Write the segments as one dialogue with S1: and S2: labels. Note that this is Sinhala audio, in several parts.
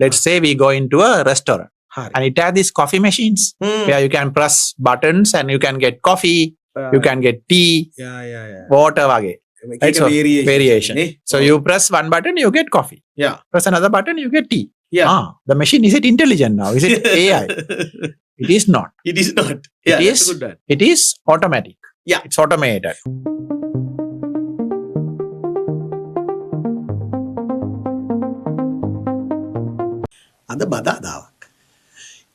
S1: Let's say we go into a restaurant and it has these coffee machines where you can press buttons and you can get coffee, you can get tea, water wage. Right? So, variation. So you press one button, you get coffee. Press another button, you get tea. The machine, is it intelligent now? Is it AI? It is not.
S2: It is not.
S1: It is automatic. It's automated.
S2: Ada badadaවක්.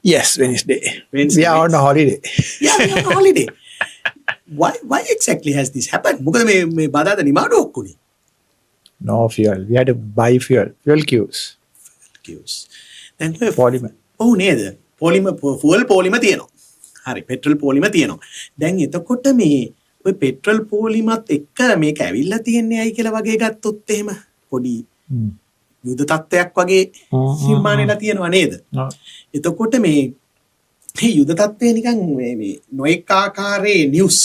S1: Yes, Wednesday. We are on a holiday.
S2: We are on a holiday. Why exactly has this happened? මොකද මේ බදාද නිමාඩු ඔක්කොනේ.
S1: No fuel. We had to buy fuel. Fuel queues.
S2: දැන්
S1: Polymer.
S2: ඔව් නේද? fuel polymer තියෙනවා. හරි petrol polymer තියෙනවා. දැන් එතකොට මේ ඔය petrol polymerත් එක්ක මේක ඇවිල්ලා තියන්නේ ඇයි කියලා වගේ ගත්තොත් එහෙම පොඩි යුද තත්ත්වයක් වගේ නිර්මාණයලා තියෙනවා නේද? එතකොට මේ යුද තත්ත්වය නිකන් මේ නොඑක ආකාරයේ නිවුස්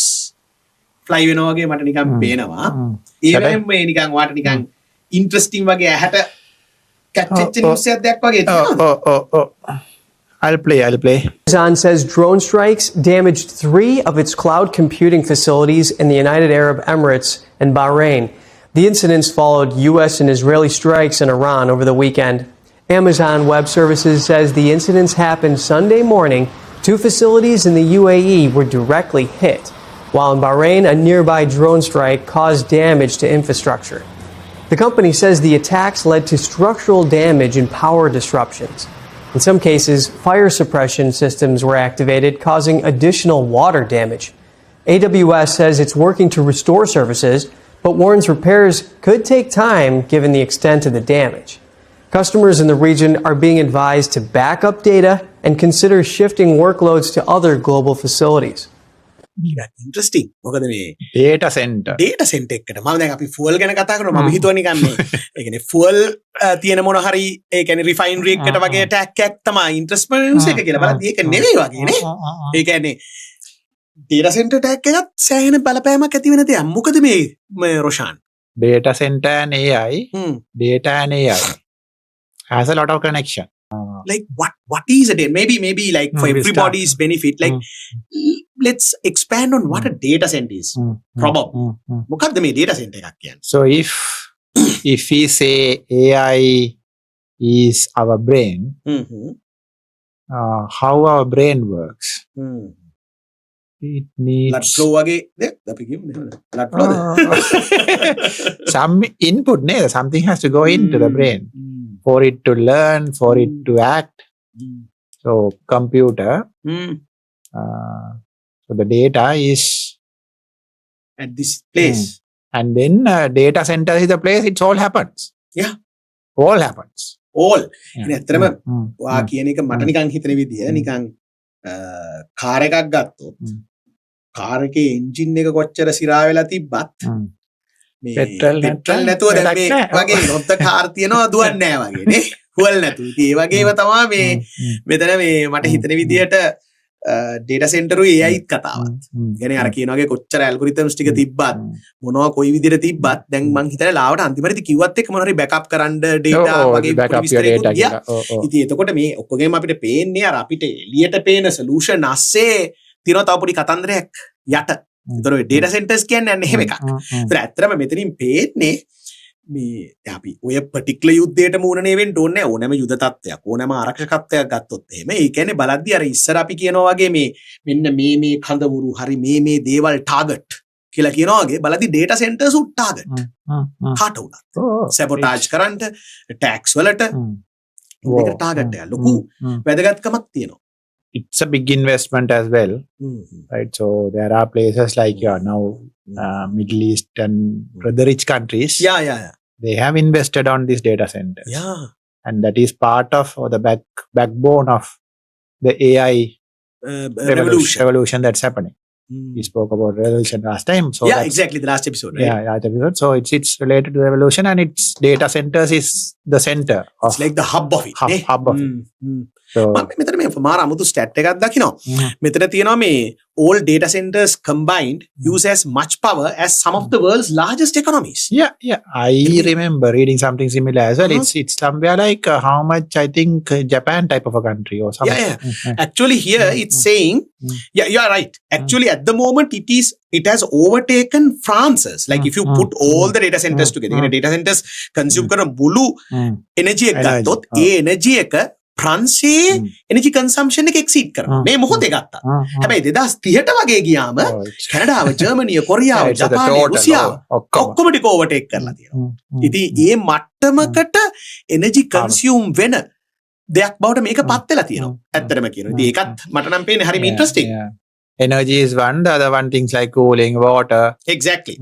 S2: ෆ්ලයි වෙනවා වගේ මට නිකන් පේනවා. ඒ වෙලෙම මේ නිකන් වාට නිකන් ඉන්ටරෙස්ටිං වගේ ඇහැට කැච්චෙච්ච නිවුස් එකක් වගේ තියෙනවා.
S1: I'll play.
S3: Amazon says drone strikes damaged 3 of its cloud computing facilities in the United Arab Emirates and Bahrain. The incidents followed U.S. and Israeli strikes in Iran over the weekend. Amazon Web Services says the incidents happened Sunday morning. 2 facilities in the UAE were directly hit, while in Bahrain, a nearby drone strike caused damage to infrastructure. The company says the attacks led to structural damage and power disruptions. In some cases, fire suppression systems were activated, causing additional water damage. AWS says it's working to restore services, but warns repairs could take time given the extent of the damage. Customers in the region are being advised to back up data and consider shifting workloads to other global facilities.
S2: Interesting. මොකද මේ
S1: data center
S2: එකට මම දැන් අපි fuel ගැන කතා කරනවා මම හිතුවා නිකන් මේ ඒ කියන්නේ fuel තියෙන මොන හරි ඒ කියන්නේ refinery එකකට වගේ attack එකක් තමයි interest එක කියලා බලද්දි ඒක නෙවෙයි වගේ නේ. ඒ කියන්නේ data center attack එකත් සෑහෙන බලපෑමක් ඇති වෙන දෙයක්. මොකද මේ Roshan
S1: data center and AI data and AI has a lot of connection.
S2: Like what is it? Maybe like for everybody's benefit, like let's expand on what a data center is. Probably. මොකක්ද මේ data center එකක් කියන්නේ?
S1: So if we say AI is our brain, how our brain works? It needs
S2: blood flow වගේ අපි කියමු blood flow.
S1: Some input, something has to go into the brain for it to learn, for it to act. So computer, so the data is
S2: at this place,
S1: and then data center is the place it all happens. All happens.
S2: ඇත්තටම වා කියන එක මට නිකන් හිතෙන විදිය නිකන් කාර් එකක් ගත්තොත් කාර් එකේ එන්ජින් එක කොච්චර සිරා වෙලා තිබ්බත් මේ පෙට්‍රල් නැතුව දැන් මේ වගේ නොත්ත කාර් තියනවා දුවන්නේ නැහැ වගේ නේ ෆුවල් නැතුව. ඉතින් ඒ වගේම තමයි මේ මෙතන මේ මට හිතෙන විදියට data center උයි AIත් කතාවත්. يعني අර කියන වගේ කොච්චර ඇල්ගොරිතම්ස් ටික තිබ්බත් මොනවා කොයි විදියට තිබ්බත් දැන් මං හිතන්නේ ලාවට අන්තිමට කිව්වත් එක්ක මොනවා හරි බෑකප් කරන්න data වගේ විස්තරයක් ගියා. ඉතින් එතකොට මේ ඔක්කොගෙම අපිට පේන්නේ අර අපිට එළියට පේන solution ASSE තියෙනවා තව පොඩි කතන්දරයක් යට. ඒතර ඔය data centers කියන්නේ අන්න එහෙම එකක්. ඒතර ඇත්තටම මෙතනින් පේන්නේ මේ අපි ඔය particular යුද්ධයට මූණනේ වෙන්න ඕනේ නැහැ. ඕනෑම යුද තත්ත්වයක් ඕනෑම ආරක්ෂකත්වයක් ගත්තොත් එහෙම ඒ කියන්නේ බලද්දි අර ඉස්සර අපි කියනවා වගේ මේ මෙන්න මේ කඳවුරු හරි මේ දේවල් ටාගට් කියලා කියනවා වගේ බලද්දි data centers උ ටාගට් කාට උනත් සැබොටාජ් කරන්න ටැක්ස් වලට මේක ටාගට් එක ලොකු වැදගත්කමක් තියෙනවා.
S1: It's a big investment as well, right? So there are places like now Middle East and the rich countries. They have invested on these data centers. And that is part of the backbone of the AI revolution that's happening. We spoke about revolution last time. So
S2: exactly the last episode, right?
S1: Last episode. So it's related to the revolution, and its data centers is the center of.
S2: It's like the hub of it.
S1: Hub of it. So
S2: මෙතන මේ මාර අමුතු ස්ටැට් එකක් දකිනවා. මෙතන තියෙනවා මේ all data centers combined use as much power as some of the world's largest economies.
S1: Yeah. I remember reading something similar as well. It's somewhere like how much I think Japan type of a country or something.
S2: Yeah. Actually, here it's saying, yeah, you are right. Actually, at the moment, it has overtaken France's. Like if you put all the data centers together, data centers consume කරන මුළු energy එක ගත්තොත් ඒ energy එක ප්‍රංශයේ energy consumption එක exceed කරනවා. මේ මොහොතේ ගත්තා. හැබැයි 2030ට වගේ ගියාම කැනඩාව, ජර්මනිය, කොරියාව, ජපානය, රුසියාව ඔක්කොම ටික overtake කරලා තියෙනවා. ඉතින් මේ මට්ටමකට energy consume වෙන දෙයක් බවට මේක පත් වෙලා තියෙනවා. ඇත්තටම කියනවා. ඉතින් ඒකත් මට නම් පේන්නේ හරිම interesting.
S1: Energy is one, the other one things like cooling, water.
S2: Exactly.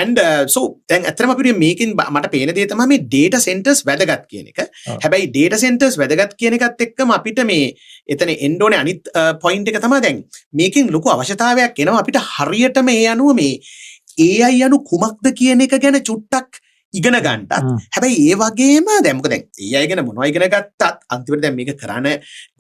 S2: And so දැන් ඇත්තටම අපිට මේකෙන් මට පේන දේ තමයි මේ data centers වැදගත් කියන එක. හැබැයි data centers වැදගත් කියන එකත් එක්කම අපිට මේ එතන එන්න ඕනේ අනිත් point එක තමයි දැන් මේකෙන් ලොකු අවශ්‍යතාවයක් එනවා අපිට හරියටම ඒ අනුව මේ AI අනු කුමක්ද කියන එක ගැන චුට්ටක් ඉගෙන ගන්නත්. හැබැයි ඒ වගේම දැන් මොකද දැන් AI ගැන මොනවා ඉගෙන ගත්තත් අන්තිමට දැන් මේක කරන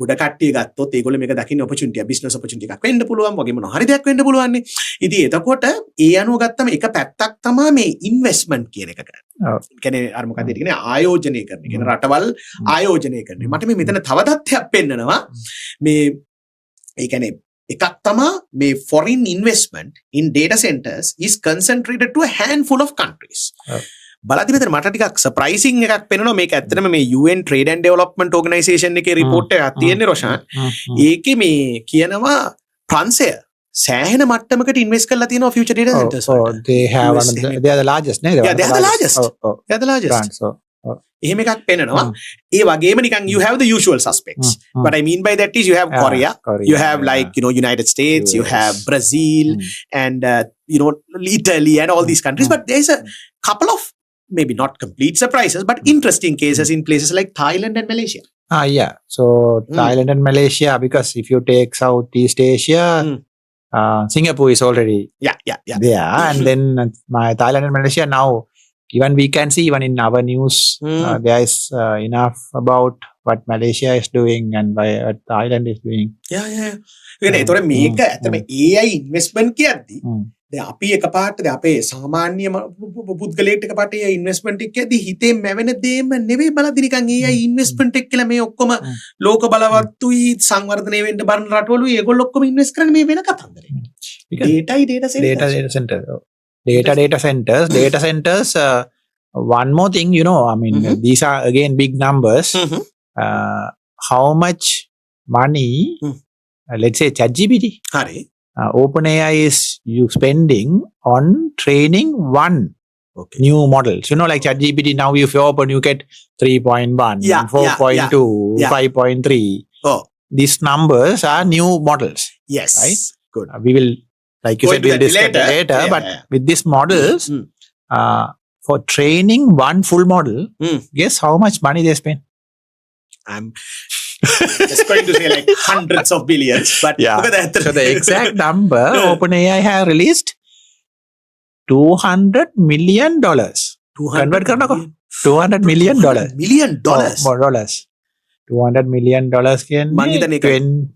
S2: ගොඩ කට්ටිය ගත්තොත් ඒගොල්ලෝ මේක දකින්න opportunity business opportunity එකක් වෙන්න පුළුවන් වගේ මොනවා හරි දෙයක් වෙන්න පුළුවන් නේ. ඉතින් එතකොට ඒ අනුව ගත්තම එක පැත්තක් තමයි මේ investment කියන එක කරන්නේ. කියන්නේ අර මොකද කියන්නේ ආයෝජනය කරන. කියන රටවල් ආයෝජනය කරන. මට මේ මෙතන තව තත්ත්වයක් පෙන්නනවා මේ ඒ කියන්නේ එකක් තමයි මේ foreign investment in data centers is concentrated to a handful of countries. බලද්දි මෙතන මට ටිකක් සර්ප්‍රයිසිං එකක් පෙනෙනවා මේක ඇත්තටම මේ UN Trade and Development Organization එකේ report එකක් තියෙන්නේ රොෂාන්. ඒකේ මේ කියනවා ප්‍රංශය සෑහෙන මට්ටමකට ඉන්වෙස්ට් කරලා තියෙනවා future data centers.
S1: They are the largest නේ.
S2: Yeah, they are the largest. They are the largest. එහෙම එකක් පෙන්නනවා. ඒ වගේම නිකන් you have the usual suspects. What I mean by that is you have Korea, you have like United States, you have Brazil and Italy and all these countries, but there's a couple of maybe not complete surprises but interesting cases in places like Thailand and Malaysia.
S1: Yeah. So Thailand and Malaysia, because if you take Southeast Asia, Singapore is already there, and then Thailand and Malaysia now. Even we can see, even in our news, there is enough about what Malaysia is doing and what Thailand is doing.
S2: Yeah. ඒතොර මේක ඇත්තම AI investment කියද්දි දැන් අපි එකපාරට දැන් අපේ සාමාන්‍ය පුද්ගලයෙක් එකපාරට AI investment එක කියද්දි හිතේ මැවෙන දේම නෙවෙයි බලද්දි නිකන් AI investment එක කියලා මේ ඔක්කොම ලෝක බලවත්තුයි සංවර්ධනය වෙන්න බරන රටවලුයි ඒගොල්ලෝ ඔක්කොම invest කරන්නේ මේ වෙන කතන්දරේ. Data centers. One more thing, I mean, these are again big numbers. How much money, let's say ChatGPT, OpenAI is spending on training one new models. Like ChatGPT, now if you open, you get 3.1, 4.2, 5.3. These numbers are new models. Yes.
S1: Right?
S2: Good.
S1: We will, like you said, we'll discuss later. But with these models, for training one full model, guess how much money they spend?
S2: I'm just going to say like hundreds of billions. But look at that.
S1: So the exact number, OpenAI have released $200 million. Convert karna ko? $200 million.
S2: $200 million?
S1: More dollars. $200 million කියන්නේ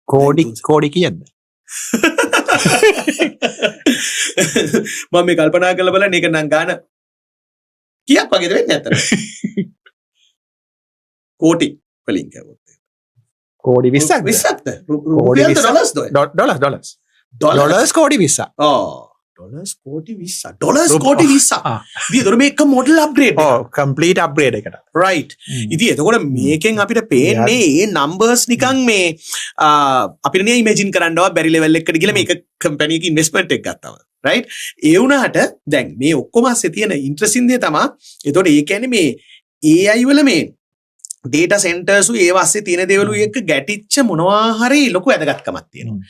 S1: කෝඩි කියන්න.
S2: මම මේ කල්පනා කරලා බලන්න ඒක නම් ගාන කීයක් වගේද වෙන්නේ නැත්තර? කෝටි වලින් කවුද?
S1: කෝඩි 20ක්ද?
S2: රුපියල්ද ඩොලර්ස්?
S1: ඩොලර්ස් කෝඩි 20ක්.
S2: ඩොලර්ස් කෝටි 20ක්. ඩොලර්ස් කෝටි 20ක්. ඉතින් ඒතර මේක මොඩල් අප්ග්‍රේඩ් එක.
S1: කම්ප්ලීට් අප්ග්‍රේඩ් එකට.
S2: රයිට්. ඉතින් එතකොට මේකෙන් අපිට පේන්නේ මේ නම්බර්ස් නිකන් මේ අපිට නේ ඉමේජින් කරන්නව බැරි ලෙවල් එකකට ගිහලා මේක කම්පැනි එකේ ඉන්වෙස්ට්මන්ට් එක ගත්තම. රයිට්. ඒ වුණාට දැන් මේ ඔක්කොම ASCII තියෙන ඉන්ට්‍රස්ටිං දේ තමයි. එතකොට ඒ කියන්නේ මේ AI වල මේ data centers ඒ ASCII තියෙන දේවලු එක ගැටිච්ච මොනවා හරි ලොකු වැදගත්කමක් තියෙනවා.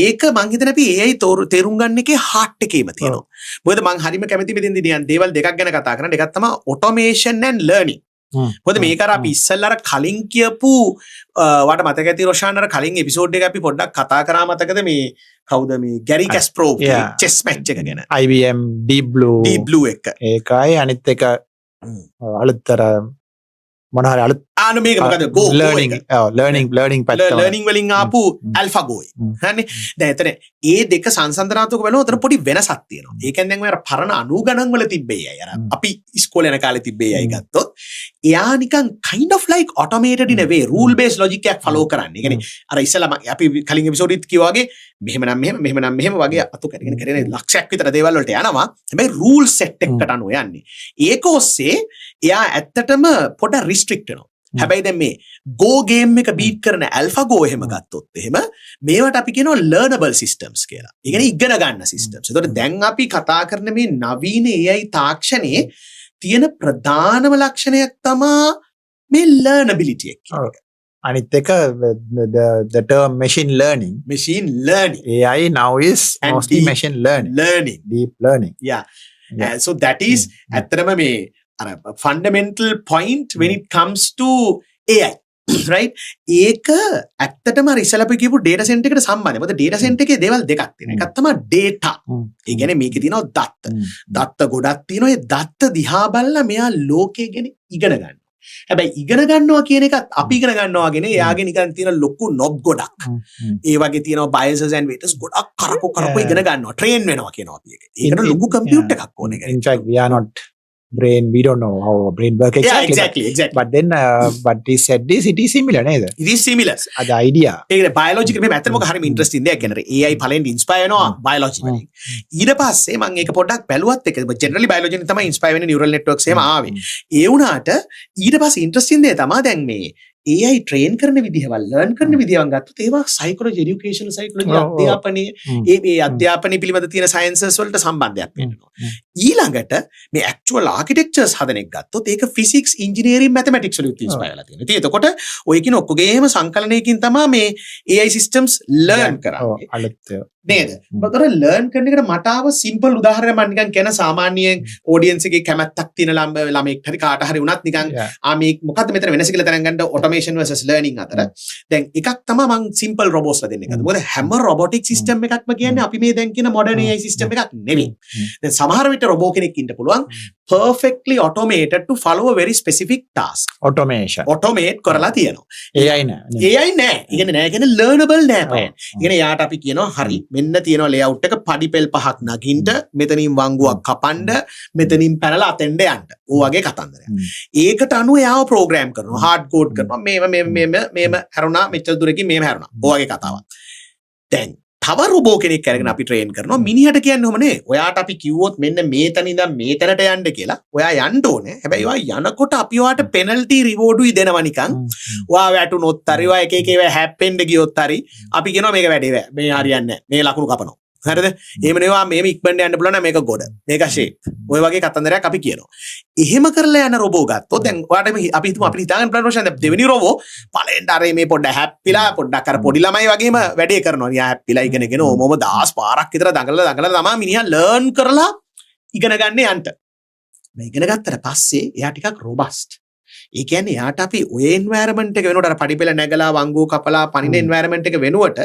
S2: ඒක මං හිතන අපි AI තේරුම් ගන්න එකේ heart එකේම තියෙනවා. මොකද මං හරිම කැමති මෙතෙන්දී නිකන් දේවල් දෙකක් ගැන කතා කරන්න. එකක් තමයි automation and learning. මොකද මේක අර අපි ඉස්සෙල්ලා අර කලින් කියපු වාට මතක ඇති රොෂාන් අර කලින් එපිසෝඩ් එක අපි පොඩ්ඩක් කතා කරා මතකද මේ කවුද මේ ගැරි කැස්ප්‍රෝව් chess match එක ගැන.
S1: IBM Deep Blue
S2: එක.
S1: ඒකයි අනිත් එක අලුත්තර මොනහරි අලුත්
S2: ආන මේක මොකද go
S1: learning learning පැත්තම
S2: ලර්නින් වලින් ආපු AlphaGo හරිනේ දැන් එතන ඒ දෙක සංසන්දනාත්මක බලනවා උතන පොඩි වෙනසක් තියෙනවා ඒ කියන්නේ දැන් ඔය අර පරණ අණු ගණන් වල තිබ්බේ අය අර අපි ඉස්කෝලේ යන කාලේ තිබ්බේ අය ගත්තොත් එයා නිකන් kind of like automated in a way rule based logic එකක් follow කරන්නේ. ඒ කියන්නේ අර ඉස්සලා අපි කලින් එපිසෝඩ් එකත් කිව්වා වගේ මෙහෙම නම් මෙහෙම වගේ අතු කරගෙන ලක්ෂයක් විතර දේවල් වලට යනවා. හැබැයි රූල් සෙට් එකකට අනුව යන්නේ. ඒක ඔස්සේ එයා ඇත්තටම පොඩ රිස්ට්‍රික්ට් වෙනවා. හැබැයි දැන් මේ Go game එක බීට් කරන AlphaGo එහෙම ගත්තොත් එහෙම මේවට අපි කියනවා learnable systems කියලා. ඒ කියන්නේ ඉගෙන ගන්න systems. ඒතකොට දැන් අපි කතා කරන මේ නවීන AI තාක්ෂණයේ තියෙන ප්‍රධානම ලක්ෂණයක් තමයි මේ learnability එක.
S1: අනිත් එක the term machine learning AI now is
S2: And
S1: mostly
S2: deep
S1: machine learning deep learning
S2: Yeah. So that is ඇත්තටම මේ අර fundamental point when it comes to AI. right ඒක ඇත්තටම අර ඉස්සලා අපි කියපු data center එකට සම්බන්ධයි. මොකද data center එකේ දේවල් දෙකක් තියෙනවා. එකක් තමයි data. ඒ කියන්නේ මේකේ තියෙනවා දත්ත ගොඩක් තියෙනවා. ඒ දත්ත දිහා බලලා මෙයා ලෝකය ගැන ඉගෙන ගන්නවා. හැබැයි ඉගෙන ගන්නවා කියන එකත් අපි ඉගෙන ගන්නවා කියන එයාගේ නිකන් තියෙන ලොකු නොබ් ගොඩක්. ඒ වගේ තියෙනවා biases and weights ගොඩක් කරකෝ ඉගෙන ගන්නවා. train වෙනවා කියනවා අපි ඒක. ඒකට ලොකු computer එකක් ඕනේ.
S1: in fact we are not brain, we don't know how brain work exactly. But then but he said this, it is similar නේද?
S2: It is similar.
S1: The idea
S2: ඒකනේ biological මේ ඇත්තටම හරිම ඉන්ටරෙස්ටිං දෙයක් කියන්නේ AI පළවෙනි ඉන්ස්පයර් වෙනවා biology වලින්. ඊට පස්සේ මම ඒක පොඩ්ඩක් බැලුවත් එක generally biology වලින් තමයි ඉන්ස්පයර් වෙන්නේ neural networks එහෙම ආවේ. ඒ වුණාට ඊට පස්සේ ඉන්ටරෙස්ටිං දේ තමයි දැන් මේ AI train කරන විදිහවල් learn කරන විදිහවන් ගත්තොත් ඒවා psychology educational psychology අධ්‍යාපනයේ ඒ අධ්‍යාපනයේ පිළිබඳ තියෙන sciences වලට සම්බන්ධයක් වෙනවා. ඊළඟට මේ actual architectures හදන එක ගත්තොත් ඒක physics engineering mathematics වලින් ඉන්ස්පයර් වෙලා තියෙනවා. ඉතින් එතකොට ඔය කියන ඔක්කොගේම සංකලනයකින් තමයි මේ AI systems learn කරන්නේ. නේද? මතර learn කරන එකට මට ආව simple උදාහරණයක් මම නිකන් කියන සාමාන්‍යයෙන් audience එකේ කැමැත්තක් තියෙන ළමෙක් හරි කාට හරි වුණත් නිකන් මේ මොකද්ද මෙතන වෙනස කියලා තරංග ගන්න automation versus learning අතර. දැන් එකක් තමයි මම simple robots ලා දෙන්න එකද. මොකද හැම robotic system එකක්ම කියන්නේ අපි මේ දැන් කියන modern AI system එකක් නෙවෙයි. දැන් සමහර විට robot කෙනෙක් ඉන්න පුළුවන් perfectly automated to follow a very specific task. automate කරලා තියෙනවා. AI නෑ. ඒ කියන්නේ learnable නෑ. කියන්නේ යාට අපි කියනවා හරි මෙන්න තියෙනවා layout එක පඩිපෙල් පහක් නගින්න මෙතනින් වංගුවක් කපන්න මෙතනින් පැනලා අතෙන්ද යන්න. ඕ වගේ කතන්දරයක්. ඒකට අනුව යාව ප්‍රෝග්‍රෑම් කරනවා hard code කරනවා මේම හැරුණා මෙච්චර දුරකින් මේම හැරුණා. ඕ වගේ කතාවක්. දැන් තව රොබෝ කෙනෙක් අරගෙන අපි ට්‍රේන් කරනවා මිනිහට කියන්නේ ඔහම නේ. ඔයාට අපි කිව්වොත් මෙන්න මේතන ඉඳන් මේතනට යන්න කියලා. ඔයා යන්න ඕනේ. හැබැයි ඔයා යනකොට අපි ඔයාට පෙනල්ටි රිවෝඩුයි දෙනවා නිකන්. ඔයා වැටුනොත් හරි ඔයා එක ඒවා හැප්පෙන්න ගියොත් හරි අපි කියනවා මේක වැඩේ බෑ. මේ හරියන්නේ නැහැ. මේ ලකුණු කපනවා. හරිද? එහෙම නෙවෙයි මේම ඉක්මනට යන්න පුළුවන් නම් මේක ගොඩ. මේක ෂේප්. ඔය වගේ කතන්දරයක් අපි කියනවා. එහෙම කරලා යන රොබෝ ගත්තොත් දැන් ඔයාට අපි හිතමු අපිට හිතාගන්න පුළුවන් රෝෂන් දැන් දෙවෙනි රොබෝ පළෙන්ට අර මේ පොඩ්ඩ හැප්පිලා පොඩ්ඩක් අර පොඩි ළමයි වගේම වැඩේ කරනවා. යා හැප්පිලා ඉගෙනගෙන ඕමම 10 පාරක් විතර දඟලලා තමයි මිනිහා ලර්න් කරලා ඉගෙන ගන්න යන්න. මේ ඉගෙන ගත්තට පස්සේ එයා ටිකක් රොබස්ට්. ඒ කියන්නේ යාට අපි ඔය එන්වයරන්මන්ට් එක වෙනුවට අර පඩිපෙළ නැගලා වංගුව කපලා පනින එන්වයරන්මන්ට් එක වෙනුවට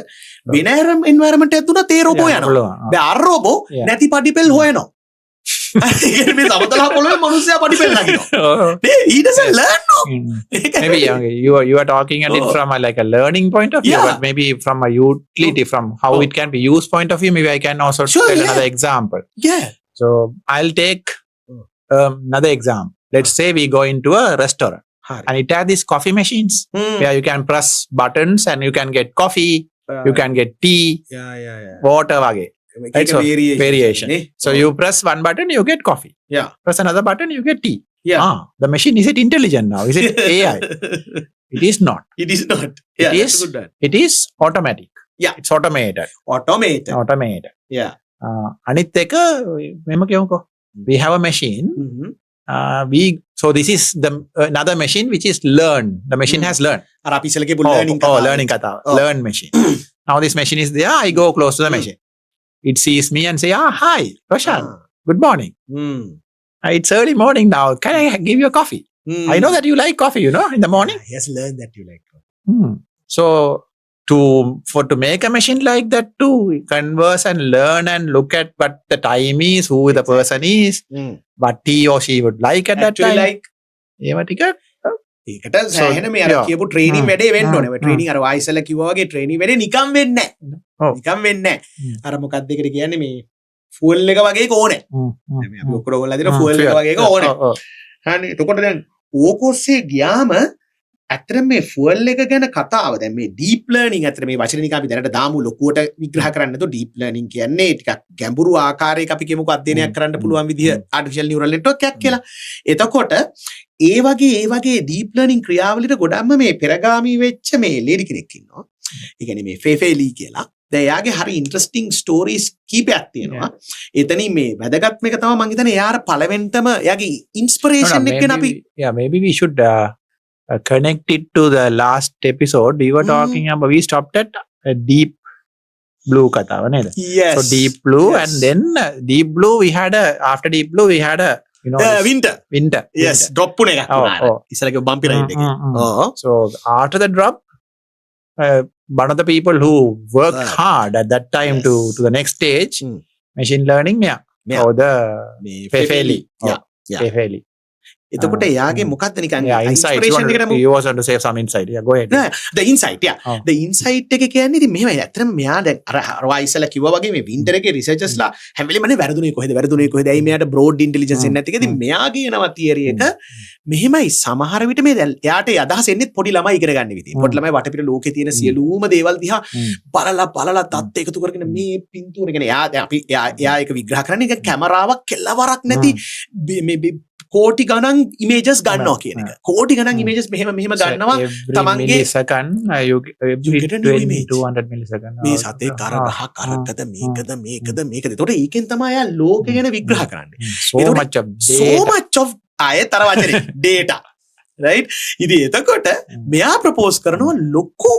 S2: වෙන එන්වයරන්මන්ට් එකක් දුන්නා තේ රොබෝ යනවා. දැන් අර රොබෝ නැති පඩිපෙළ හොයනවා. ඒ මේ සමතල පොළවේ මිනිස්සයා පඩිපෙළ නගිනවා. he doesn't learn no.
S1: Maybe you are talking at it from like a learning point of view, but maybe from a utility, from how it can be used point of view, maybe I can also tell another example.
S2: Yeah.
S1: So I'll take another example. Let's say we go into a restaurant and it has these coffee machines where you can press buttons and you can get coffee, you can get tea, water wage. Right? So, variation. So you press one button, you get coffee.
S2: Yeah.
S1: Press another button, you get tea.
S2: Yeah.
S1: The machine, is it intelligent now? Is it AI? It is not.
S2: It is not. Yeah,
S1: that's good. It is automatic.
S2: Yeah.
S1: It's automated.
S2: Automated. Yeah.
S1: Anith eka mema kiyumuko. We have a machine. So this is the another machine which is learned. The machine has learned. Learning kata. Learn machine. Now this machine is there. I go close to the machine. It sees me and say, hi, Roshan. Good morning. It's early morning now. Can I give you a coffee? I know that you like coffee, in the morning.
S2: He has learned that you like coffee.
S1: So to make a machine like that, to converse and learn and look at what the time is, who the person is, what he or she would like at that time.
S2: ඒකට සෑහෙන මේ අර
S1: yeah.
S2: කියපු ට්‍රේනින් වැඩේ වෙන්න ඕනේ.
S1: Mm.
S2: ට්‍රේනින් අර ආයිසල කිව්වා වගේ ට්‍රේනින් වැඩේ නිකම් වෙන්නේ නැහැ.
S1: ඔව්.
S2: නිකම් වෙන්නේ නැහැ.
S1: Mm.
S2: අර මොකක්ද ඒකට කියන්නේ මේ ෆුවල් එක වගේ එක ඕනේ. දැන් අපි ඔක්කොම ඔයලා දෙන ෆුවල් එක වගේ එක ඕනේ. හරි. එතකොට දැන් ඕකෝස්සේ ගියාම ඇත්තටම මේ ෆුවල් එක ගැන කතාව දැන් මේ ඩීප් ලර්නින් ඇත්තට මේ වචනේ නිකන් අපි දැනට දාමු ලොකුවට විග්‍රහ කරන්න නැතුව ඩීප් ලර්නින් කියන්නේ ටිකක් ගැඹුරු ආකාරයක අපි කියමුකෝ අධ්‍යයනයක් කරන්න පුළුවන් විදිහ ආටිෆිෂල් නියුරල් නෙට්වර්ක් එකක් කියලා. එතකොට ඒ වගේ ඩීප් ලර්නින් ක්‍රියාවලියට ගොඩක්ම මේ පෙරගාමී වෙච්ච මේ ලේඩි කෙනෙක් ඉන්නවා. ඒ කියන්නේ මේ ෆේෆේලි කියලා. දැන් එයාගේ හරි ඉන්ටරෙස්ටිං ස්ටෝරීස් කීපයක් තියෙනවා. එතනින් මේ වැදගත්ම එක තමයි මම හිතන්නේ එයාට පළවෙනිටම එයාගේ ඉන්ස්පිරේෂන් එක ගැන අපි
S1: maybe we should connect it to the last episode. We were talking about, we stopped at deep blue katawa neda.
S2: yes.
S1: So deep blue,
S2: Yes.
S1: and then deep blue we had after deep blue we had this
S2: winter.
S1: winter.
S2: yes. drop උන එකක්
S1: Oh,
S2: වුණා.
S1: oh.
S2: ඉස්සරගේ බම්පි රයිඩ් එක. ඔව්.
S1: So after the drop, one of the people who worked
S2: Right.
S1: hard at that time
S2: Yes.
S1: to the next stage,
S2: Mm.
S1: machine learning,
S2: Yeah.
S1: or the
S2: මේ
S1: Fefeli.
S2: Yeah. Yeah.
S1: Fefeli.
S2: එතකොට එයාගේ මොකක්ද නිකන්
S1: Yeah, insight.
S2: ඉන්ස්පිරේෂන් එකට
S1: You also want to say some insight. Yeah, go ahead.
S2: the insight yeah
S1: Oh.
S2: the insight එක කියන්නේ ඉතින් මෙහෙමයි ඇත්තටම මෙයා දැන් අර වයිසලා කිව්වා වගේ මේ වින්ටර් එකේ රිසර්චර්ස්ලා හැම වෙලේම නේ වැරදුනේ කොහෙද ඇයි මෙයාට බ්‍රෝඩ් ඉන්ටෙලිජන්ස් එන්නේ නැති එක ඉතින් මෙයාගේ එනවා තියරි එක මෙහෙමයි සමහර විට මේ දැන් එයාට අදහස් එන්නේ පොඩි ළමයි ඉගෙන ගන්න විදිහ පොඩි ළමයි වටපිට ලෝකේ තියෙන සියලුම දේවල් දිහා බලලා තත් එකතු කරගෙන මේ පින්තූර කියන්නේ එයා දැන් අපි එයා ඒක විග්‍රහ කරන්නේ ඒක කැමරාවක් කෙලවරක් නැති මේ කෝටි ගණන් ඉමේජස් ගන්නවා කියන එක. කෝටි ගණන් ඉමේජස් මෙහෙම ගන්නවා තමන්ගේ
S1: millisecond you
S2: get a new image.
S1: 200 millisecond.
S2: මේ සතේ කරගහ කරකද මේකද. එතකොට ඒකෙන් තමයි යා ලෝකය ගැන විග්‍රහ කරන්නේ.
S1: So
S2: එතකොට
S1: much of
S2: so
S1: data.
S2: much of ආයතර වචනේ data. right? ඉතින් එතකොට මෙයා ප්‍රොපෝස් කරනවා ලොකු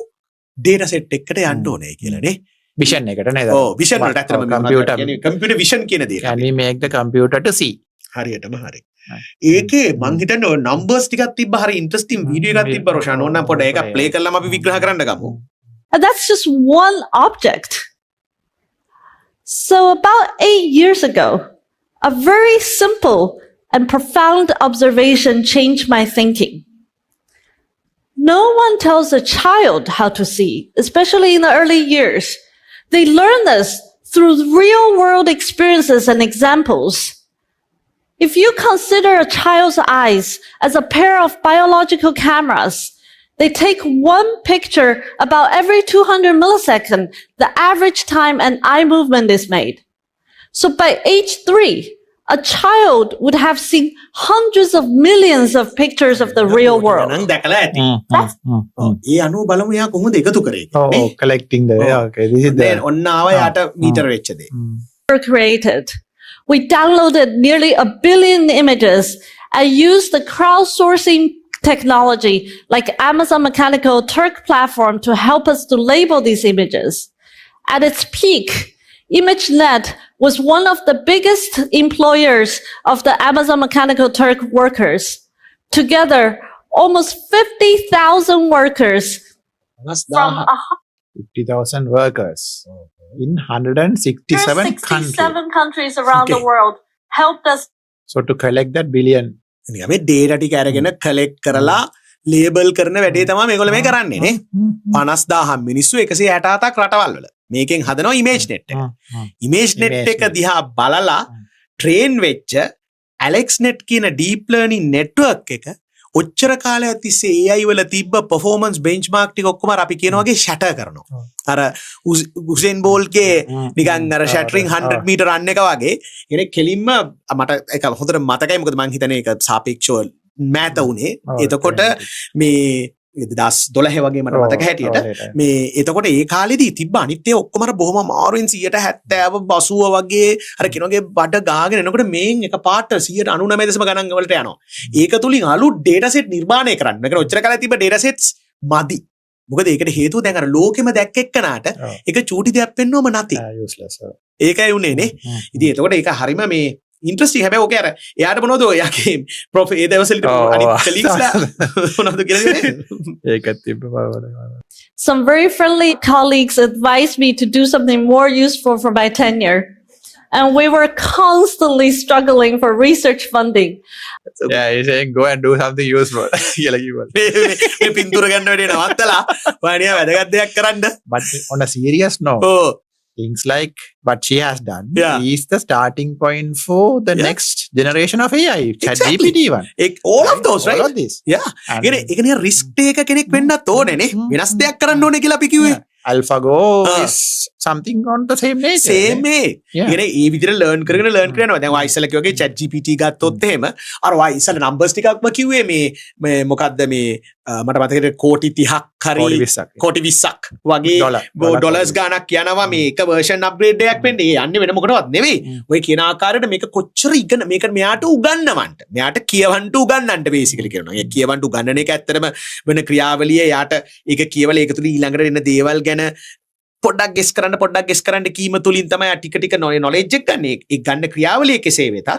S2: data set එකකට යන්න ඕනේ කියලා නේ.
S1: vision එකට නේද?
S2: ඔව් vision වලට ඇත්තටම
S1: computer.
S2: කියන්නේ computer vision කියන දේ.
S1: Can we make the computer to see?
S2: හරියටම හරි. ඒකේ මං හිතන්නේ ඔය නම්බර්ස් ටිකක් තිබ්බ හරි ඉන්ටරෙස්ටිං වීඩියෝ එකක් තිබ්බ රොෂාන් ඕන්න පොඩ ඒක ප්ලේ කරලාම අපි විග්‍රහ කරන්න ගමු.
S4: And that's just one object. So about 8 years ago, a very simple and profound observation changed my thinking. No one tells a child how to see, especially in the early years. They learn this through real world experiences and examples. If you consider a child's eyes as a pair of biological cameras, they take one picture about every 200 milliseconds, the average time an eye movement is made. So by age 3, a child would have seen hundreds of millions of pictures of the real world.
S2: නම් දැකලා ඇති. ඒ අනුව බලමු එයා කොහොමද එකතු කරේ.
S1: Oh, collecting the okay. This is the
S2: දැන් ඔන්න ආව යාට මීටර වෙච්ච දේ.
S4: Were created. We downloaded nearly 1 billion images and used the crowdsourcing technology like Amazon Mechanical Turk platform to help us to label these images. At its peak, ImageNet was one of the biggest employers of the Amazon Mechanical Turk workers. Together, almost 50,000 workers from
S1: 50,000 workers in 167 countries.
S4: 167 countries around the world helped us.
S1: So to collect that billion.
S2: නිකන් මේ data ටික අරගෙන collect කරලා label කරන වැඩේ තමයි මේගොල්ලෝ මේ කරන්නේ නේ. 50000 මිනිස්සු 167ක් රටවල් වල. මේකෙන් හදනවා ImageNet එක. ImageNet එක දිහා බලලා train වෙච්ච AlexNet කියන deep learning network එක ඔච්චර කාලයක් තිස්සේ AI වල තිබ්බ performance benchmark ටික ඔක්කොම අපි කියන වගේ shatter කරනවා. අර උසේන් බෝල්ට්ගේ නිකන් අර shattering 100 meter run එක වගේ. ඒනේ කෙලින්ම මට ඒක හොඳට මතකයි මොකද මං හිතන්නේ ඒක සාපේක්ෂව මෑත උනේ. එතකොට මේ 2012 වගේ මට මතක හැටියට මේ එතකොට ඒ කාලෙදී තිබ්බ අනිත් ඒවා ඔක්කොම අර බොහොම අමාරුවෙන් 170 80 වගේ අර කිනෝගේ බඩ ගාගෙන එනකොට මේන් එක පාට 199 ගණන් වලට යනවා. ඒක තුලින් අලුත් data set නිර්මාණය කරන්න. මේක ඔච්චර කාලයක් තිබ්බ data sets මදි. මොකද ඒකට හේතුව දැන් අර ලෝකෙම දැක්ක එක්කනට ඒක චූටි දෙයක් වෙන්නවම නැති.
S1: Useless.
S2: ඒකයි උනේ නේ. ඉතින් එතකොට ඒක හරිම මේ ඉන්ට්‍රස්ටිං හැබැයි ඔක අර එයාට මොනවද ඔයාගේ ප්‍රොෆෙ ඒ දවස්වල අනිත් කලීග්ස්ලා මොනවද කියන්නේ
S1: ඒකත් තිබ්බා.
S4: Some very friendly colleagues advised me to do something more useful for my tenure. And we were constantly struggling for research funding.
S1: Yeah, he's saying go and do something useful. කියලා කිව්වා.
S2: මේ පින්තූර ගන්න වැඩේ නවත්තලා වානියා වැදගත් දෙයක් කරන්න.
S1: But on a serious note,
S2: ඔව්.
S1: things like what she has done
S2: Yeah.
S1: is the starting point for the next generation of AI.
S2: Exactly.
S1: ChatGPT even.
S2: all of those, right?
S1: All of this.
S2: Yeah.
S1: And-
S2: ඒ කියන්නේ රිස්ක් ටේක කෙනෙක් වෙන්නත් ඕනේනේ. වෙනස් දෙයක් කරන්න ඕනේ කියලා අපි කිව්වේ.
S1: Yeah. AlphaGo
S2: Ah.
S1: is something on the same nature.
S2: Same මේ.
S1: Yeah.
S2: ඒ කියන්නේ ඒ විදිහට ලර්න් කරගෙන යනවා. දැන් ඔය ඉස්සලා කිව්වාගේ chat GPT ගත්තොත් එහෙම අර ඔය ඉස්සලා නම්බර්ස් ටිකක්ම කිව්වේ මේ මොකද්ද මේ මට මතකයි කෝටි 30ක් හරි
S1: කෝටි 20ක්.
S2: කෝටි 20ක් වගේ
S1: Dollar
S2: ඩොලර්ස් ගාණක් යනවා මේ එක version upgrade එකක් වෙන්නේ. ඒ යන්නේ වෙන මොකටවත් නෙවෙයි. ඔය කියන ආකාරයට මේක කොච්චර ඉගෙන මේක මෙයාට උගන්නවන්ට. මෙයාට කියවන්න උගන්නන්න බේසිකලි කියනවා. ඒ කියවන්න උගන්නන එක ඇත්තටම වෙන ක්‍රියාවලිය එයාට ඒක කියවල ඒක තුල ඊළඟට එන දේවල් ගැන පොඩ්ඩක් ගෙස් කරන්න කීම තුලින් තමයි ටික ටික knowledge එක ගන්න. ඒ ගන්න ක්‍රියාවලිය කෙසේ වෙතත්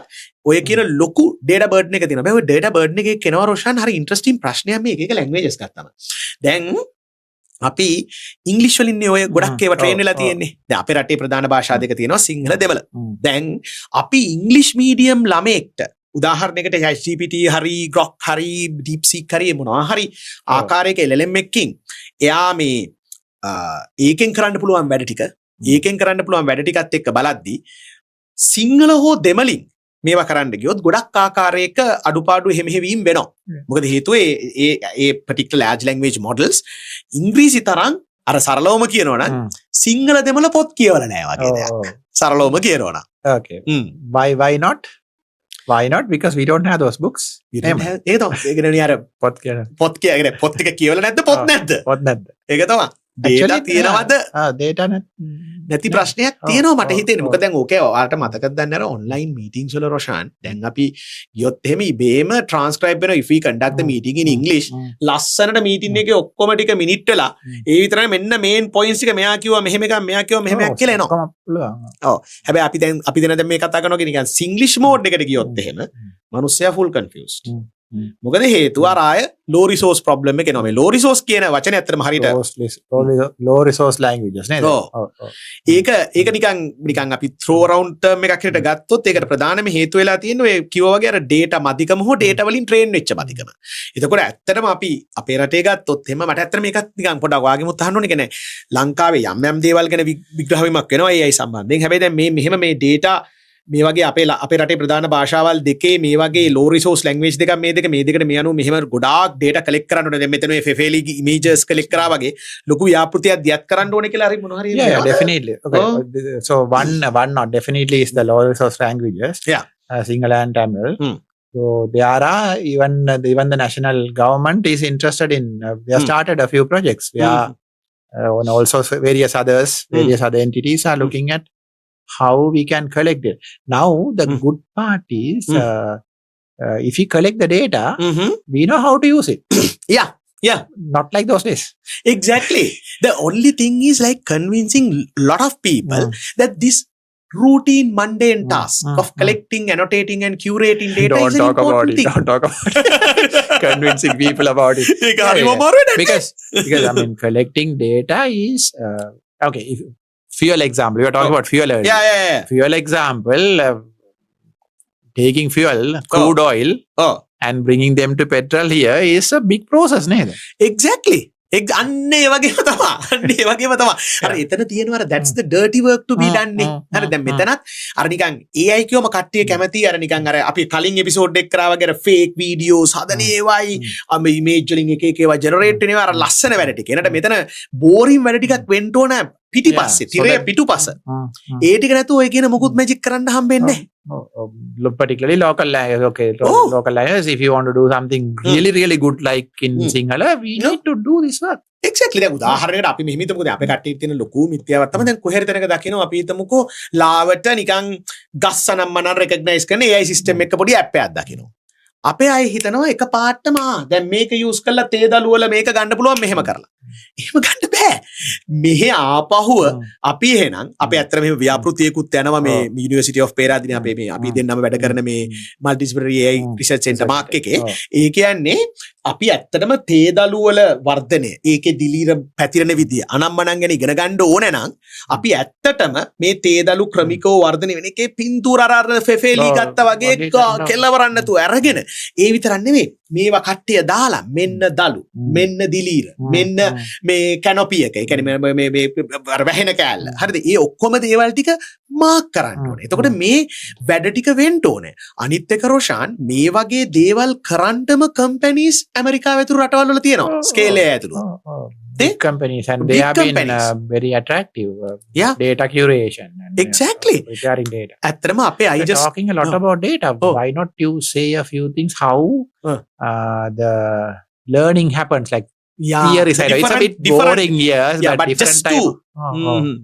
S2: ඔය කියන ලොකු data burden එක තියෙනවා. මේ ඔය data burden එකේ කෙනවා රොෂාන් හරි ඉන්ටරෙස්ටිං ප්‍රශ්නයක් මේක එක languages ගත්තම. දැන් අපි ඉංග්‍රීසි වලින් ඔය ගොඩක් ඒවා ට්‍රේන් වෙලා තියෙන්නේ. දැන් අපේ රටේ ප්‍රධාන භාෂා දෙක තියෙනවා සිංහල දෙමළ. දැන් අපි ඉංග්‍රීසි මීඩියම් ළමයෙක්ට උදාහරණයකට ChatGPT හරි Grok හරි DeepSeek හරි මොනවා හරි ආකාරයක LLM එකකින් එයා මේ ඒකෙන් කරන්න පුළුවන් වැඩ ටික ඒකෙන් කරන්න පුළුවන් වැඩ ටිකත් එක්ක බලද්දී සිංහල හෝ දෙමළින් මේවා කරන්න ගියොත් ගොඩක් ආකාරයක අඩුපාඩු හැමහෙවීම් වෙනවා. මොකද හේතුව ඒ particular large language models ඉංග්‍රීසි තරම් අර සරලවම කියනවනම් සිංහල දෙමළ පොත් කියවලා නැහැ වගේ දෙයක්. සරලවම කියනවනම්.
S1: Okay. Why not? Why not? Because we don't have those books.
S2: ඒක තමයි. ඒක නේ අර
S1: පොත් කියන.
S2: පොත් කියන්නේ පොත් එක කියවලා නැද්ද පොත් නැද්ද?
S1: පොත් නැද්ද?
S2: ඒක තමයි. data තියෙනවද?
S1: data
S2: නැති ප්‍රශ්නයක් තියෙනවා මට හිතෙන්නේ. මොකද දැන් ඕකේ ඔයාලට මතකද දන්නේ අර ඔන්ලයින් මීටින්ග්ස් වල රොෂාන් දැන් අපි ගියොත් එහෙම ඉබේම ට්‍රාන්ස්ක්‍රයිබ් වෙනවා if we conduct the meeting in English ලස්සනට මීටින් එකේ ඔක්කොම ටික මිනිත් වෙලා ඒ විතරයි මෙන්න මේන් පොයින්ට්ස් ටික මෙයා කිව්වා මෙහෙම එකක් මෙයා කිව්වා මෙහෙම එකක් කියලා එනවා. ඔව්. හැබැයි අපි දැන් මේ කතා කරනවා කියන්නේ සිංග්ලිෂ් මෝඩ් එකට ගියොත් එහෙම මිනිස්සයා full confused. මොකද හේතුව අර ආය low resource problem එක එනවා. මේ low resource කියන වචනේ ඇත්තටම හරියට
S1: low resource languages නේද?
S2: ඒක නිකන් අපි throw around term එකක් හිට ගත්තොත් ඒකට ප්‍රධානම හේතුව වෙලා තියෙන්නේ ඔය කිව්වා වගේ අර data මදිකම හෝ data වලින් train වෙච්ච මදිකම. එතකොට ඇත්තටම අපි අපේ රටේ ගත්තොත් එහෙම මට ඇත්තට මේකත් නිකන් පොඩක් වාගෙමුත් අහන්න ඕනේ කියන්නේ ලංකාවේ යම් දේවල් ගැන විග්‍රහ වීමක් වෙනවා AI සම්බන්ධයෙන්. හැබැයි දැන් මෙහෙම මේ data මේ වගේ අපේ රටේ ප්‍රධාන භාෂාවල් දෙකේ මේ වගේ low resource language දෙකක් මේ දෙකට මේ අනුව මෙහෙම ගොඩාක් data collect කරන්න ඕනේ. දැන් මෙතන මේ FFLE images collect කරා වගේ ලොකු ව්‍යාපෘතියක් දියත් කරන්න ඕනේ කියලා හරි මොන හරි.
S1: Yeah, definitely. Okay. So one not definitely is the low resource languages.
S2: Yeah.
S1: Sinhala and Tamil. So there are even the national government is interested in. They have started a few projects. And also various other entities are looking at how we can collect it. Now the good part is if we collect the data, we know how to use it.
S2: Yeah.
S1: Not like those days.
S2: Exactly. The only thing is like convincing lot of people that this routine mundane task of collecting, annotating and curating data is an important thing.
S1: Don't talk about it. Convincing people about it. Because I mean collecting data is okay. If fuel example, we are talking about fuel earlier.
S2: Yeah.
S1: Fuel example, taking fuel, crude oil, and bringing them to petrol here is a big process, neda?
S2: Exactly. අන්නේ වගේම තමයි. අර එතන තියෙනවා that's the dirty work to be done නේ. හරි දැන් මෙතනත් අර නිකන් AI කියවම කට්ටිය කැමති අර නිකන් අර අපි කලින් එපිසෝඩ් එක කරා වගේ අර fake videos හදන ඒවයි image වලින් එක ඒවා generate වෙනවා අර ලස්සන වැඩ ටික. එනට මෙතන boring වැඩ ටිකක් වෙන්න ඕන පිටිපස්සේ තිරේ පිටුපස. ඒ ටික නැතුව ඔය කියන මොකුත් magic කරන්න හම්බෙන්නේ නැහැ.
S1: Particularly local language. Okay, local language. If you want to do something really good like in Sinhala, we need to do this work.
S2: Exactly. දැන් උදාහරණයකට අපි මෙහෙම හිතමුකෝ දැන් අපේ කට්ටියේ තියෙන ලොකු මිත්‍යාවක් තමයි දැන් කොහෙර තැනක දකිනවා අපි හිතමුකෝ ලාවට නිකන් ගස්සනම් මනන් recognize කරන AI system එක පොඩි app එකක් දකිනවා. අපේ අය හිතනවා එක පාටම දැන් මේක use කරලා තේ දළු වල මේක ගන්න පුළුවන් මෙහෙම කරලා. එහෙම ගන්න බෑ. මෙහෙ ආපහුව අපි එහෙනම් අපි ඇත්තට මෙහෙම ව්‍යාපෘතියකුත් යනවා මේ University of Peradeniya අපි දෙන්නම වැඩ කරන මේ multidisciplinary AI research center mark එකේ. ඒ කියන්නේ අපි ඇත්තටම තේදලු වල වර්ධනය ඒකේ දිලීර පැතිරෙන විදිය අනම්මනම් ගැන ඉගෙන ගන්න ඕන නම් අපි ඇත්තටම මේ තේදලු ක්‍රමිකව වර්ධනය වෙන එකේ පින්තූර අර ෆෙෆෙලි ගත්තා වගේ කෙලවරන්න නැතුව අරගෙන ඒ විතරක් නෙමෙයි මේවා කට්ටිය දාලා මෙන්න දලු මෙන්න දිලීර මෙන්න මේ කැනොපි එක ඒ කියන්නේ මේ අර වැහෙන කෑල්ල හරිද ඒ ඔක්කොම දේවල් ටික මාක් කරන්න ඕනේ එතකොට මේ වැඩ ටික වෙන්න ඕනේ අනිත් එක රොෂාන් මේ වගේ දේවල් කරන්නම කම්පැනිස් ඇමරිකාව ඇතුළු රටවල් වල තියෙනවා ස්කේල් එක ඇතුළු
S1: big companies and they
S2: Big
S1: have been
S2: companies.
S1: very attractive
S2: Yeah.
S1: data curation and,
S2: Exactly.
S1: preparing data.
S2: ඇත්තටම අපේ I
S1: We're
S2: just
S1: talking a lot about data.
S2: Oh.
S1: Why not you say a few things how
S2: Uh.
S1: the learning happens, like
S2: yeah
S1: theory
S2: the
S1: side. It's a
S2: different-
S1: bit
S2: different-
S1: boring, yes,
S2: yeah, but
S1: different
S2: just
S1: type.
S2: to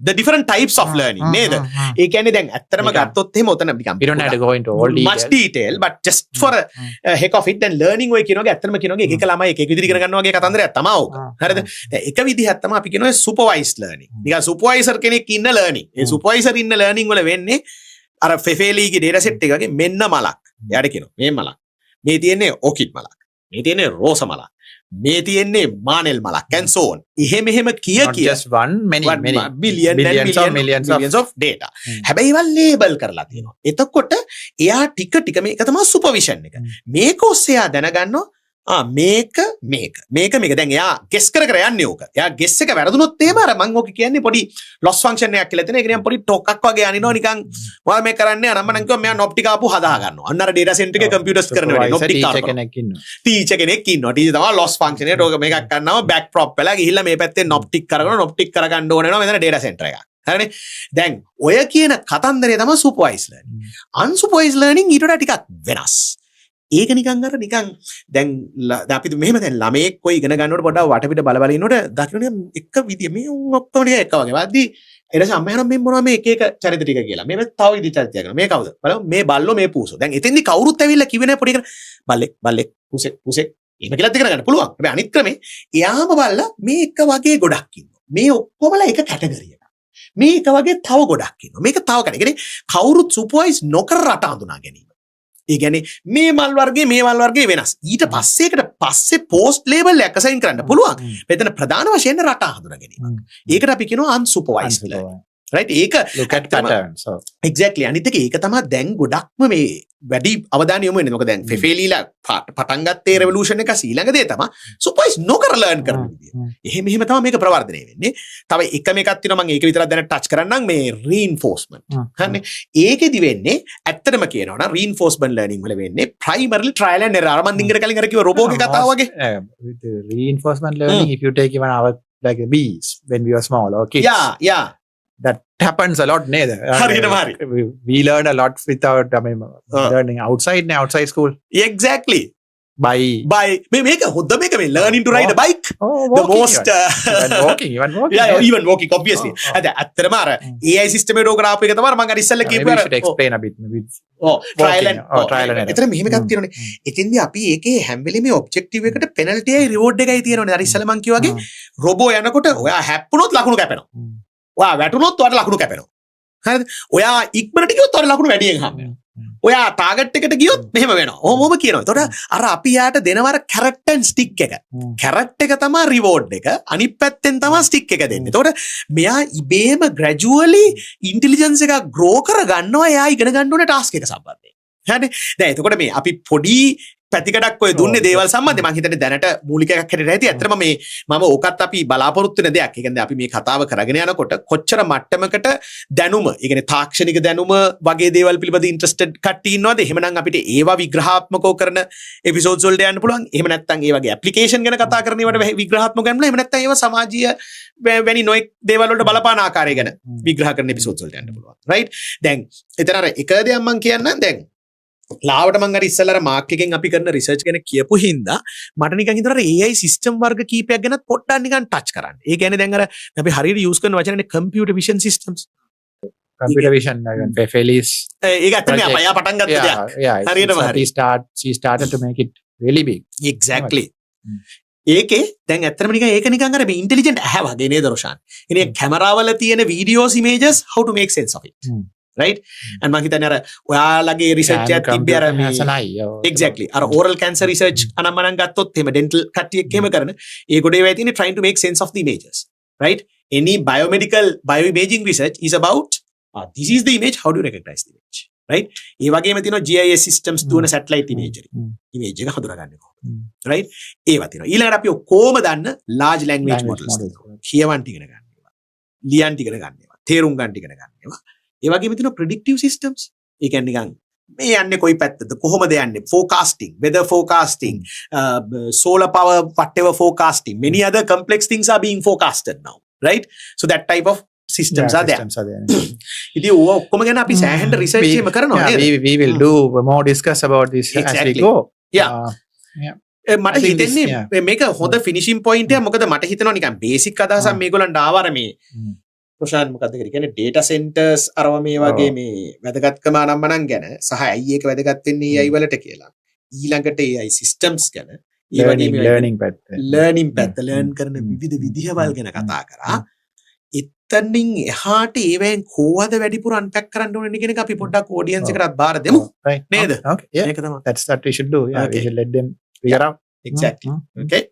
S2: the different types of learning නේද ඒ කියන්නේ දැන් ඇත්තටම
S1: නිකන්.
S2: ගත්තොත් එහෙම ඔතන නිකන්
S1: We don't have to go into all
S2: much
S1: details.
S2: detail but just for a heck of it then learning ඔය කියනවාගේ ඇත්තටම කියනවාගේ එක එක ළමයි එක එක විදිහට ඉගෙන ගන්නවා වගේ කතන්දරයක් තමයි ඕක. හරිද? දැන් එක විදිහක් තමයි අපි කියනවා supervised learning. නිකන් supervisor කෙනෙක් ඉන්න learning. ඒ supervisor ඉන්න learning වල වෙන්නේ අර ෆෙෆෙලිගේ data set එක වගේ මෙන්න මලක්. එයාට කියනවා මේ මලක්. මේ තියෙන්නේ orchid මලක්. මේ තියෙන්නේ රෝස මලක්. මේ තියෙන්නේ මානෙල් මලක් and so on. එහෙම කිය
S1: Not
S2: කිය
S1: just one, many,
S2: One
S1: many.
S2: billion and
S1: millions
S2: of data. හැබැයි ඒවා ලේබල් කරලා තියෙනවා. එතකොට එයා ටික ටික මේක තමයි සුපර්විෂන් එක. මේක ඔස්සේ එයා දැනගන්නවා මේක දැන් එයා ගෙස් කර යන්නේ ඕක. එයා ගෙස් එක වැරදුනොත් එහෙම අර මම ඕක කියන්නේ පොඩි loss function එකක් කියලා තියෙන. ඒක නිකන් පොඩි ටොක් එකක් වගේ අනිනවා නිකන් ඔයාලා මේ කරන්නේ අර මම නම් කිව්වා මෙයා නොප්ටික් ආපු හදා ගන්නවා. අන්න අර data center එකේ computers කරන වැඩේ නොප්ටික්
S1: teacher
S2: ආපු.
S1: කෙනෙක් ඉන්නවා.
S2: ටීචර් කෙනෙක් ඉන්නවා. ටීචර් තමයි loss function එකට ඕක මේකක් ගන්නවා back prop වෙලා ගිහිල්ලා මේ පැත්තේ නොප්ටික් කරගෙන නොප්ටික් කරගන්න ඕන වෙනවා මෙතන data center එකක්. හරිනේ? දැන් ඔය කියන කතන්දරය තමයි supervised learning. Unsupervised learning ඊට වඩා ටිකක් වෙනස්. ඒක නිකන් අර නිකන් දැන් අපි මෙහෙම දැන් ළමයෙක් කොයි ඉගෙන ගන්නකොට පොඩ්ඩක් වටපිට බල ඉන්නකොට දකින්න එක විදිය මේ ඔක්කොම ටික එක වගේ. වද්දි ඊට පස්සේ අම්මා යනවා මේ මොනවා මේ එක එක චරිත ටික කියලා. මේ තව විදි චරිතයක් කරනවා. මේ කවුද? බලමු මේ බල්ලෝ මේ පූසෝ. දැන් එතෙන්දි කවුරුත් ඇවිල්ලා කිව්වේ නැහැ පොඩි බල්ලෙක් පුසෙක් එහෙම කියලාත් ඉගෙන ගන්න පුළුවන්. හැබැයි අනිත් ක්‍රමේ එයාම බල්ලා මේ එක වගේ ගොඩක් ඉන්නවා. මේ ඔක්කොමලා එක කැටගරි එකක්. මේ එක වගේ තව ගොඩක් ඉන්නවා. මේක තව කැටගරි. ඒ කියන්නේ කවුරුත් සුපර්වයිස් නොකර රට හඳුනා ගැනීම. ඒ කියන්නේ මේ මල් වර්ගයේ වෙනස්. ඊට පස්සේ ඒකට පස්සේ පෝස්ට් ලේබල් එක අසයින් කරන්න පුළුවන්. මෙතන ප්‍රධාන වශයෙන් රට හඳුනා ගැනීම. ඒකට අපි කියනවා unsupervised learning. right? ඒක
S1: Look at patterns. So,
S2: exactly. අනිත් එක ඒක තමයි දැන් ගොඩක්ම මේ වැඩි අවධානය යොමු වෙන්නේ. මොකද දැන් ෆෙෆෙලිලා පටන් ගත්තේ රෙවොලූෂන් එක ඊළඟ දේ තමයි සුපර්වයිස් නොකර ලර්න් කරන විදිය. එහෙම තමයි මේක ප්‍රවර්ධනය වෙන්නේ. තව එකම එකක් තියෙනවා මම ඒක විතරක් දැන් ටච් කරන්නම් මේ reinforcement. හරිනේ. ඒකෙදි වෙන්නේ ඇත්තටම කියනවා නම් reinforcement learning වල වෙන්නේ primarily trial and error. අර මම දින්ගර කලින් අර කිව්ව රොබෝ එකේ කතාව වගේ.
S1: with the reinforcement learning, if you take even our like the bees when we were small or kids,
S2: Yeah.
S1: that happens a lot neither.
S2: හරියටම හරි.
S1: We learn a lot without learning outside school
S2: Exactly.
S1: by
S2: මේක හොද්ද මේක මේ learning to ride a bike. The
S1: walking
S2: most
S1: even walking
S2: yeah, even walking obviously. අද ඇත්තටම අර AI system එකට ඕක ආපු එක තමයි මම අර ඉස්සෙල්ලා
S1: maybe
S2: කියපු
S1: we
S2: අර
S1: should explain a bit maybe
S2: trial and
S1: error.
S2: එතන මෙහෙම එකක් තියෙනවානේ. එතින්දී අපි ඒකේ හැම වෙලෙම ඔබ්ජෙක්ටිව් එකට penalty එකයි reward එකයි තියෙනවානේ. අර ඉස්සෙල්ලා මම කිව්වාගේ රොබෝ යනකොට ඔයා හැප්පුණොත් ලකුණු කැපෙනවා. ඔයා වැටුණොත් ඔයාට ලකුණු කැපෙනවා. හරිද? ඔයා ඉක්මනට ගියොත් ඔයාට ලකුණු වැඩියෙන් හම්බ වෙනවා. ඔයා ටාගට් එකට ගියොත් මෙහෙම වෙනවා. ඔහොමම කියනවා. එතකොට අර අපි යාට දෙනවර කැරට් ඇන්ඩ් ස්ටික් එක. කැරට් එක තමයි රිවෝඩ් එක. අනිත් පැත්තෙන් තමයි ස්ටික් එක දෙන්නේ. එතකොට මෙයා ඉබේම ග්‍රැජුවලි ඉන්ටෙලිජන්ස් එක ග්‍රෝ කර ගන්නවා එයා ඉගෙන ගන්න ඕනේ ටාස්ක් එක සම්බන්ධයෙන්. හරිද? දැන් එතකොට මේ අපි පොඩි පැතිකඩක් ඔය දුන්නේ දේවල් සම්බන්ධයෙන් මම හිතන්නේ දැනට මූලික එකක් හැටියට ඇති. ඇත්තටම මේ මම ඕකත් අපි බලාපොරොත්තු වෙන දෙයක්. ඒ කියන්නේ අපි මේ කතාව කරගෙන යනකොට කොච්චර මට්ටමකට දැනුම, ඒ කියන්නේ තාක්ෂණික දැනුම වගේ දේවල් පිළිබඳ ඉන්ට්‍රෙස්ටඩ් කට්ටිය ඉන්නවද? එහෙම නම් අපිට ඒවා විග්‍රහාත්මකව කරන එපිසෝඩ්ස් වලට යන්න පුළුවන්. එහෙම නැත්නම් ඒ වගේ ඇප්ලිකේෂන් ගැන කතා කරන ඒවාට විග්‍රහාත්මක ගන්න පුළුවන්. එහෙම නැත්නම් ඒවා සමාජීය වැනි නොයෙක් දේවල් වලට බලපාන ආකාරය ගැන විග්‍රහ කරන එපිසෝඩ්ස් වලට යන්න පුළුවන්. right? දැන් එතන අර එක දෙයක් මම කියන්නම් දැන් ලාවට මං අර ඉස්සෙල්ලා අර මාක් එකෙන් අපි කරන රිසර්ච් ගැන කියපු හින්දා මට නිකන් හිතුණා අර AI සිස්ටම් වර්ග කීපයක් ගැනත් පොඩ්ඩක් නිකන් ටච් කරන්න. ඒ කියන්නේ දැන් අර අපි හරියට යූස් කරන වචනේ computer vision systems.
S1: computer vision Feli's
S2: ඒක ඇත්තටම අපයා පටන් ගත්ත දෙයක්. හරියටම හරි.
S1: she started to make it really big.
S2: Exactly. ඒකේ දැන් ඇත්තටම නිකන් ඒක නිකන් අර මේ ඉන්ටෙලිජන්ට් ඇහැ වගේ නේද රොෂාන්. ඉතින් කැමරාවල තියෙන videos images how to make sense of it. right? and මම හිතන්නේ අර ඔයාලගේ රිසර්ච් එකක් තිබ්බේ අර මේ exactly අර oral cancer research අනම්මනම් ගත්තොත් එහෙම dental කට්ටියක් එහෙම කරන ඒ ගොඩේ වෙයි තියෙන්නේ trying to make sense of the images, right? any biomedical bioimaging research is about this is the image, how do you recognize the image, right? ඒ වගේම තියෙනවා GIS systems දුවන satellite imagery image එක හඳුනාගන්නේ කොහොමද, right? ඒවා තියෙනවා. ඊළඟට අපි ඔක්කොම දන්න large language models කියවන්ට ඉගෙන ගන්න ඒවා, ලියන්ට ඉගෙන ගන්න ඒවා, තේරුම් ගන්න ඉගෙන ගන්න ඒවා. ඒ වගේම තියෙනවා predictive systems. ඒ කියන්නේ නිකන් මේ යන්නේ කොයි පැත්තද, කොහොමද යන්නේ, forecasting, weather forecasting, solar power whatever forecasting, many other complex things are being forecasted now, right? So that type of systems are there. ඉතින් ඕව ඔක්කොම ගැන අපි සෑහෙන රිසර්ච් එකම කරනවා නේද?
S1: we will do more discuss about this as we go.
S2: මට හිතෙන්නේ මේක හොඳ ෆිනිෂින් පොයින්ට් එක. මොකද මට හිතෙනවා නිකන් බේසික් අදහසක් මේගොල්ලන්ට ආවර මේ ප්‍රොෂාන් මොකද්ද කියන්නේ data centers අරව මේ වගේ මේ වැදගත්කම අනම්මනම් ගැන සහ ඇයි ඒක වැදගත් වෙන්නේ AI වලට කියලා. ඊළඟට AI systems ගැන ඒ වගේම
S1: learning path
S2: learn කරන විවිධ විදිහවල් ගැන කතා කරා. එතනින් එහාට ඒවෙන් කොහොමද වැඩිපුර අන්පැක් කරන්න ඕනේ කියන එක අපි පොඩ්ඩක් ඔඩියන්ස් එකකට බාර දෙමු නේද?
S1: Okay, yeah,
S2: මේක තමයි.
S1: that's what we should do. Yeah, we should let them figure out.
S2: Exactly. Okay.